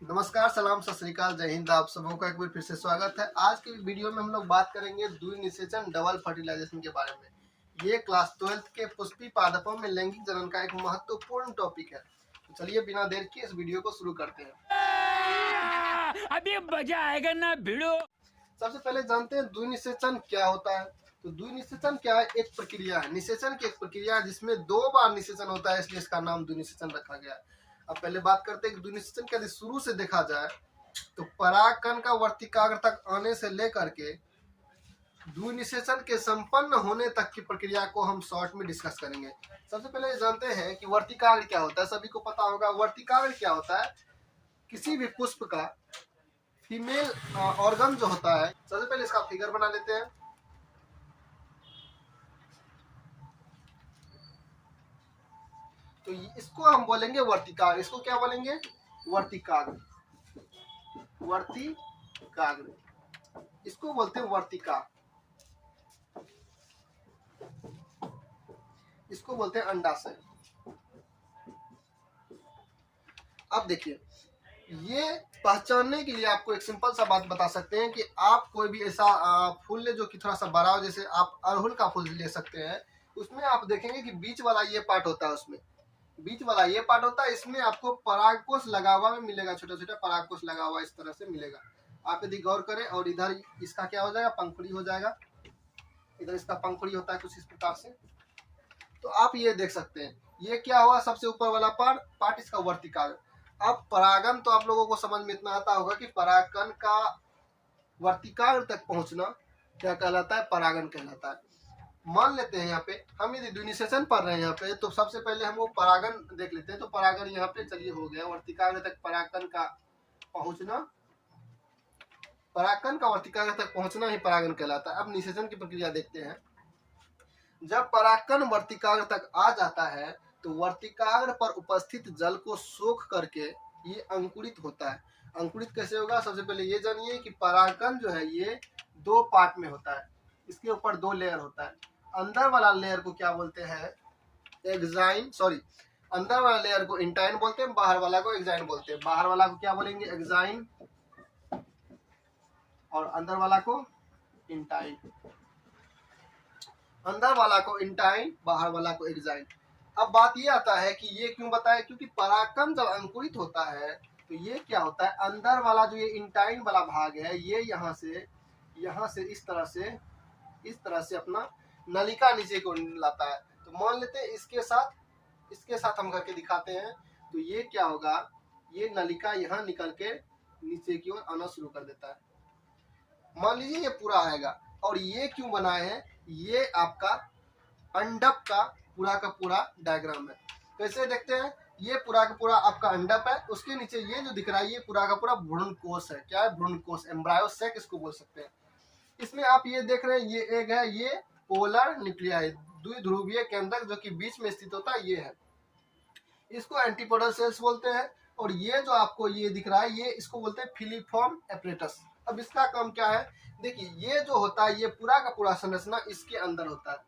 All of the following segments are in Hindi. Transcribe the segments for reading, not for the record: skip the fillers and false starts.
नमस्कार, सलाम, सत श्री अकाल, जय हिंद। आप सबों का एक बार फिर से स्वागत है। आज की वीडियो में हम लोग बात करेंगे द्विनिषेचन डबल फर्टिलाइजेशन के बारे में। ये क्लास 12th के पुष्पी पादपों में लैंगिक जनन का एक महत्वपूर्ण टॉपिक है। तो चलिए बिना देर के इस वीडियो को शुरू करते हैं। अभी मजा आएगा ना भिड़ो। सबसे पहले जानते हैं द्विनिषेचन क्या होता है। तो द्विनिषेचन क्या है? एक प्रक्रिया है, निषेचन की एक प्रक्रिया है जिसमें 2 बार निषेचन होता है, इसलिए इसका नाम द्विनिषेचन रखा गया है। अब पहले बात करते हैं कि द्विनिषेचन के यदि शुरू से देखा जाए तो परागकण का वर्तिकाग्र तक आने से लेकर के द्विनिषेचन के संपन्न होने तक की प्रक्रिया को हम शॉर्ट में डिस्कस करेंगे। सबसे पहले जानते हैं कि वर्तिकाग्र क्या होता है। सभी को पता होगा वर्तिकाग्र क्या होता है। किसी भी पुष्प का फीमेल ऑर्गन जो होता है, सबसे पहले इसका फिगर बना लेते हैं। तो इसको हम बोलेंगे वर्तिकाग्र। इसको क्या बोलेंगे? वर्तिकाग्र। वर्तिकाग्र इसको बोलते हैं वर्तिका। इसको बोलते हैं अंडाशय। अब देखिए, ये पहचानने के लिए आपको एक सिंपल सा बात बता सकते हैं कि आप कोई भी ऐसा फूल ले जो कि थोड़ा सा बड़ा हो, जैसे आप अड़हुल का फूल ले सकते हैं। उसमें आप देखेंगे कि बीच वाला ये पार्ट होता है, उसमें बीच वाला ये पार्ट होता है। इसमें आपको परागकोश लगा हुआ में मिलेगा, छोटा छोटा परागकोश लगा हुआ इस तरह से मिलेगा। आप यदि गौर करें, और इधर इसका क्या हो जाएगा? पंखुड़ी हो जाएगा। इधर इसका पंखुड़ी होता है कुछ इस प्रकार से। तो आप ये देख सकते हैं, ये क्या हुआ? सबसे ऊपर वाला पार्ट इसका वर्तिकाग्र। अब परागन तो आप लोगों को समझ में इतना आता होगा कि परागकण का वर्तिकाग्र तक पहुंचना क्या कहलाता है? परागन कहलाता है। मान लेते हैं यहाँ पे हम यदि द्विनिषेचन पढ़ रहे हैं यहाँ पे, तो सबसे पहले हम वो परागन देख लेते हैं। तो परागन यहाँ पे चलिए हो गया। वर्तिकाग्र तक परागकण का पहुंचना, परागकण का वर्तिकाग्र तक पहुंचना ही परागन कहलाता है। अब निषेचन की प्रक्रिया देखते हैं। जब परागकण वर्तिकाग्र तक आ जाता है तो वर्तिकाग्र पर उपस्थित जल को सोख करके ये अंकुरित होता है। अंकुरित कैसे होगा? सबसे पहले ये जानिए कि परागकण जो है ये 2 पार्ट में होता है। इसके ऊपर 2 लेयर होता है। अंदर वाला लेयर को क्या बोलते हैं? एक्साइन। अंदर वाला लेयर को इंटाइन बोलते हैं, बाहर वाला को एक्साइन बोलते हैं। बाहर वाला को क्या बोलेंगे? एक्साइन, और अंदर वाला को इंटाइन। अंदर वाला को इंटाइन, बाहर वाला को एक्साइन। अब बात ये आता है कि ये क्यों बताया? क्योंकि परागकण जब अंकुरित होता है तो ये क्या होता है? अंदर वाला जो ये इंटाइन वाला भाग है, ये यहाँ से इस तरह से अपना नलिका नीचे को लाता है। तो मान लेते हैं इसके साथ हम करके दिखाते हैं। तो ये क्या होगा? ये नलिका यहाँ निकल के नीचे की ओर आना शुरू कर देता है। मान लीजिए ये पूरा आएगा। और ये क्यों बनाए हैं? ये आपका अंडप का पूरा डायग्राम है। कैसे देखते हैं? ये पूरा का पूरा आपका अंडप है, उसके नीचे ये जो दिख रहा है ये पूरा का पूरा भ्रूणकोश है। क्या है? भ्रूणकोश, एम्ब्रायो सैक इसको बोल सकते हैं। इसमें आप ये देख रहे हैं, ये एग है, ये पोलर न्यूक्लियाई, द्विध्रुवीय केंद्रक जो कि बीच में स्थित होता है, ये है। इसको एंटीपोडल सेल्स बोलते हैं। और ये जो आपको ये दिख रहा है, ये इसको बोलते हैं फिलीफॉर्म एपरेटस। अब इसका काम क्या है? देखिए, ये जो होता है ये पूरा का पूरा संरचना इसके अंदर होता है।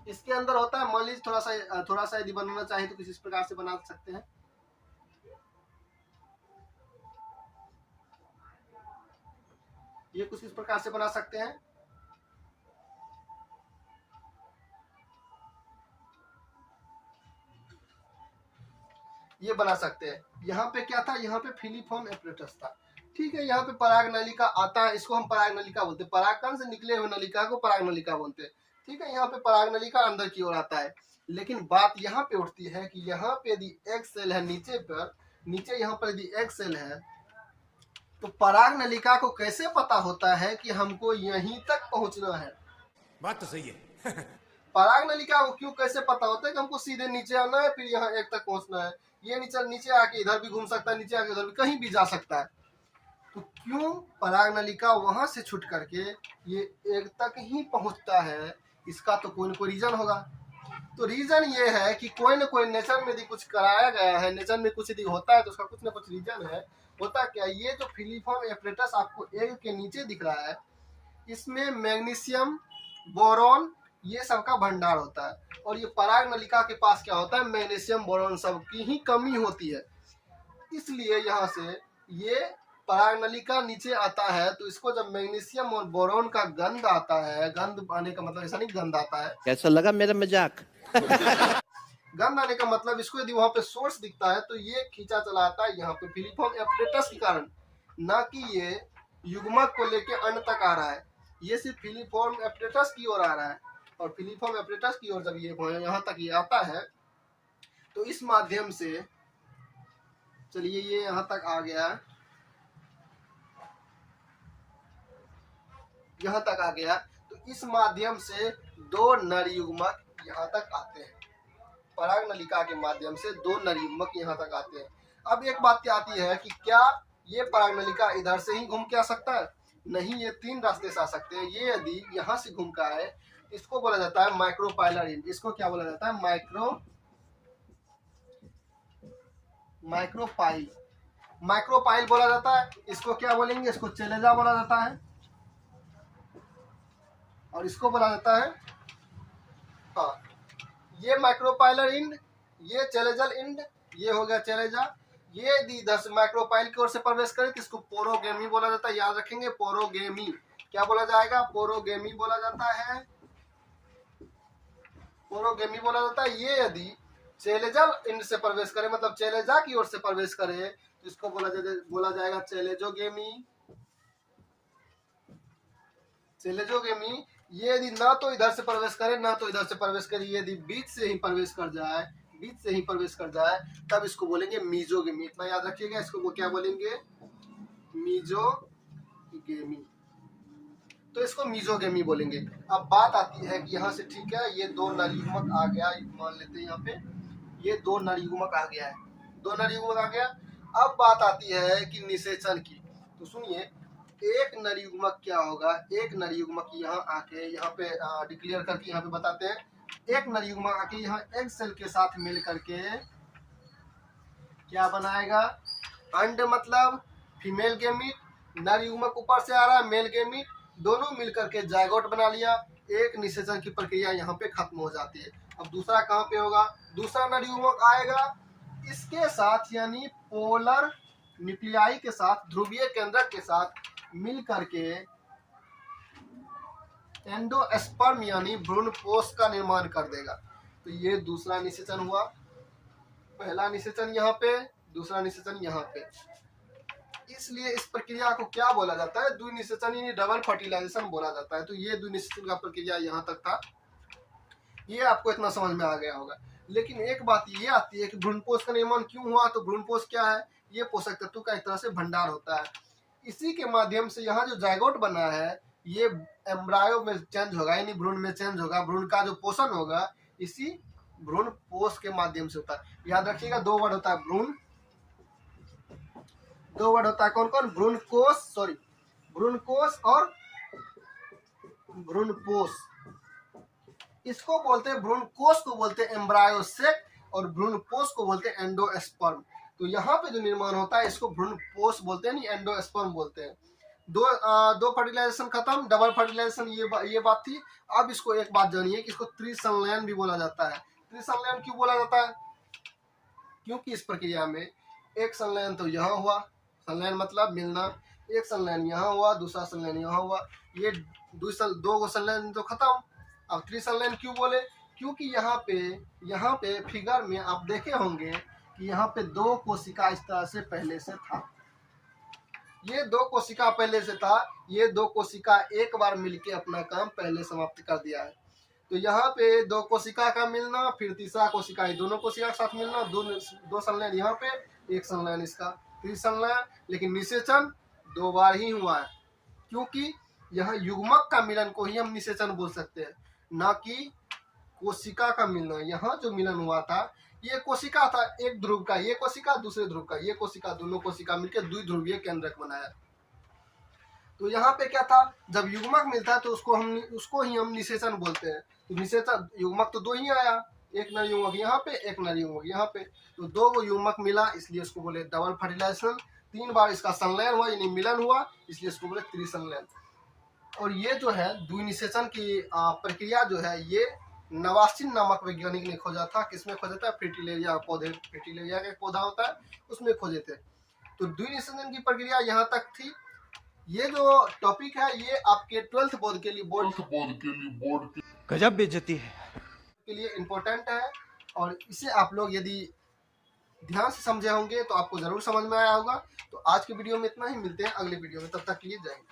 इसके अंदर होता है। मान लीजिए थोड़ा सा यदि बनाना चाहे तो किस प्रकार से बना सकते हैं। ये कुछ इस प्रकार से बना सकते हैं। ये बना सकते हैं। यहाँ पे क्या था? यहाँ पे फिलीफॉर्म एपरेटस था। ठीक है, यहाँ पे पराग नलिका आता है, इसको हम पराग नलिका बोलते हैं। परागकण से निकले हुए नलिका को पराग नलिका बोलते हैं। ठीक है, यहाँ पे पराग नलिका अंदर की ओर आता है। लेकिन बात यहाँ पे उठती है कि यहाँ पे यदि एग सेल है नीचे यहाँ पर यदि एग सेल है, तो पराग नलिका को कैसे पता होता है कि हमको यहीं तक पहुंचना है? बात तो सही है। पराग नलिका को क्यों कैसे पता होता है कि हमको सीधे नीचे आना है, फिर यहाँ एग तक पहुंचना है? ये नीचे आके इधर भी घूम सकता है, नीचे आके उधर भी, कहीं भी जा सकता है। तो क्यों पराग नलिका वहां से छूट करके ये एग तक ही पहुंचता है? इसका तो कोई न कोई रीजन होगा। तो रीजन ये है कि कोई न कोई नेचर में यदि कुछ कराया गया है, नेचर में कुछ यदि होता है तो उसका कुछ न कुछ रीजन है। होता क्या? ये जो फिलीफॉर्म एपरेटस आपको एग के नीचे दिख रहा है, इसमें मैग्नीशियम, बोरॉन, ये सब का भंडार होता है। और ये पराग नलिका के पास क्या होता है? मैग्नीशियम, बोरॉन सब की ही कमी होती है। इसलिए यहाँ से ये परागनलिका नीचे आता है, तो इसको जब मैग्नीशियम और बोरोन का गंध आता है, गंध आने का मतलब ऐसा नहीं गंध आता है, कैसा लगा मेरा मजाक? गंध आने का मतलब इसको यदि वहां पे सोर्स दिखता है तो ये खींचा चला आता है यहाँ पे फिलीफॉर्म एपरेटस के कारण, ना कि ये युग्मक को लेके अंत तक आ रहा है। ये सिर्फ फिलीफॉर्म एपरेटस की ओर आ रहा है, और फिलीफॉर्म एपरेटस की ओर जब ये यहाँ तक ये आता है तो इस माध्यम से, चलिए ये यहाँ तक आ गया, यहाँ तक आ गया, तो इस माध्यम से दो नर युग्मक यहाँ तक आते हैं। परागनलिका के माध्यम से दो नर युग्मक यहाँ तक आते हैं। अब एक बात क्या आती है कि क्या ये परागनलिका इधर से ही घूम के आ सकता है? नहीं, ये तीन रास्ते से आ सकते हैं। ये यदि यहाँ से घूम के आए, इसको बोला जाता है माइक्रोपाइलर इंड। इसको क्या बोला जाता है? माइक्रोपाइल बोला जाता है। इसको क्या बोलेंगे? इसको चेलेजा बोला जाता है, और इसको बोला जाता है, हाँ, ये माइक्रोपाइलर इंड, ये चेलेजल इंड, ये हो गया चेलेजा। ये यदि इधर से माइक्रोपाइल की ओर से प्रवेश करे तो इसको पोरोगेमी बोला जाता है। याद रखेंगे, पोरोगेमी क्या बोला जाएगा? पोरोगेमी बोला जाता है, पोरोगेमी बोला जाता है। ये यदि चेलेजल इंड से प्रवेश करे, मतलब चेलेजा की ओर से प्रवेश करे, तो इसको बोला जाएगा चेलेजोगेमी। चेलेजोगेमी। ये यदि ना तो इधर से प्रवेश करे ना तो इधर से प्रवेश करे, यदि बीच से ही प्रवेश कर जाए, बीच से ही प्रवेश कर जाए, तब इसको बोलेंगे मीजोगेमी। इतना याद रखिएगा, इसको वो क्या बोलेंगे? मीजोगेमी। तो इसको मीजोगेमी बोलेंगे। अब बात आती है कि यहाँ से, ठीक है, ये दो नर युग्मक आ गया, मान लेते हैं यहाँ पे ये दो नर युग्मक आ गया है, दो नर युग्मक आ गया। अब बात आती है कि निषेचन की। तो सुनिए, एक नर युग्मक क्या होगा? एक नर युग्मक यहाँ आके, यहाँ पे डिक्लेयर करके यहाँ पे बताते हैं, एक नर युग्मक आके यहाँ एग सेल के साथ मिल करके क्या बनाएगा? अंड, मतलब फीमेल गेमीट, नर युग्मक ऊपर से आ रहा है, मेल गेमीट, दोनों मिलकर के जायगोट बना लिया। एक निषेचन की प्रक्रिया यहाँ पे खत्म हो जाती है। अब दूसरा कहाँ पे होगा? दूसरा नर युग्मक आएगा इसके साथ, यानी पोलर न्यूक्लियाई के साथ, ध्रुवीय केंद्रक के साथ मिल करके एंडोस्पर्म यानी भ्रूणपोष का निर्माण कर देगा। तो ये दूसरा निषेचन हुआ। पहला निषेचन यहाँ पे, दूसरा निषेचन यहाँ पे। इसलिए इस प्रक्रिया को क्या बोला जाता है? द्विनिषेचन यानी डबल फर्टिलाइजेशन बोला जाता है। तो ये द्विनिषेचन का प्रक्रिया यहाँ तक था। ये आपको इतना समझ में आ गया होगा। लेकिन एक बात ये आती है कि भ्रूणपोष का निर्माण क्यों हुआ? तो भ्रूणपोष क्या है? ये पोषक तत्व का एक तरह से भंडार होता है। इसी के माध्यम से यहाँ जो जायगोट बना है, ये एम्ब्रायो में चेंज होगा, यानी भ्रूण में चेंज होगा। भ्रूण का जो पोषण होगा इसी भ्रूण पोष के माध्यम से होता है। याद रखिएगा, दो वर्ड होता है भ्रूण, दो वर्ड होता है कौन कौन? भ्रूणकोष और भ्रूणपोष। इसको बोलते हैं, भ्रूणकोष को बोलते हैं एम्ब्रायोसेक, और भ्रूणपोष को बोलते हैं एंडोस्पर्म। तो यहाँ पे जो निर्माण होता है इसको भ्रूणपोष बोलते हैं, नहीं एंडोस्पर्म बोलते हैं। दो फर्टिलाइजेशन खत्म, डबल फर्टिलाइजेशन, ये बात थी। अब इसको एक बात जानिए कि इसको त्रिसंलयन भी बोला जाता है। त्रिसंलयन क्यों बोला जाता है? क्योंकि इस प्रक्रिया में एक संलयन तो यहाँ हुआ, संलयन मतलब मिलना, एक संलयन यहाँ हुआ, दूसरा संलयन यहाँ हुआ, ये दो संलयन तो खत्म। अब त्रिसंलयन क्यों बोले? क्योंकि यहाँ पे फिगर में आप देखे होंगे कि यहाँ पे दो कोशिका इस तरह से पहले से था। ये दो कोशिका पहले से था, ये दो कोशिका एक बार मिलके अपना काम पहले समाप्त कर दिया है। तो यहाँ पे दो कोशिका का मिलना, फिर तीसरा कोशिका, ये दोनों कोशिका के साथ मिलना, दो संलयन यहाँ पे, एक संलयन इसका, त्रिसंलयन। लेकिन निषेचन दो बार ही हुआ है, क्योंकि यहाँ युग्मक का मिलन को ही हम निषेचन बोल सकते हैं, ना कि कोशिका का मिलना। यहाँ जो मिलन हुआ था, ये कोशिका था एक ध्रुव का, ये कोशिका दूसरे ध्रुव का, ये कोशिका, दोनों कोशिका मिलकर द्विध्रुवीय केंद्रक बनाया। तो यहाँ पे क्या था? जब युग्मक मिलता है तो उसको ही हम निषेचन बोलते हैं। तो निषेचन, युग्मक तो दो ही आया, एक नर युग्मक यहाँ पे, एक नर युग्मक यहाँ पे, तो दो युग्मक मिला, इसलिए इसको बोले डबल फर्टिलाइजेशन। तीन बार इसका संलयन हुआ यानी मिलन हुआ, इसलिए इसको बोले त्रिसंलयन। और ये जो है द्विनिषेचन की प्रक्रिया जो है, ये नवासिन नामक वैज्ञानिक ने खोजा था। किसमें खोजा था? फ्रिटिलेरिया पौधे, फ्रिटिलेरिया का एक पौधा होता है उसमें खोजे थे। तो द्विनिषेधन की प्रक्रिया यहाँ तक थी। ये जो टॉपिक है ये आपके 12th बोर्ड के लिए गजब बेइज्जती है। इम्पोर्टेंट है, और इसे आप लोग यदि ध्यान से समझे होंगे तो आपको जरूर समझ में आया होगा। तो आज के वीडियो में इतना ही, मिलते हैं अगले वीडियो में, तब तक के लिए जय हिंद।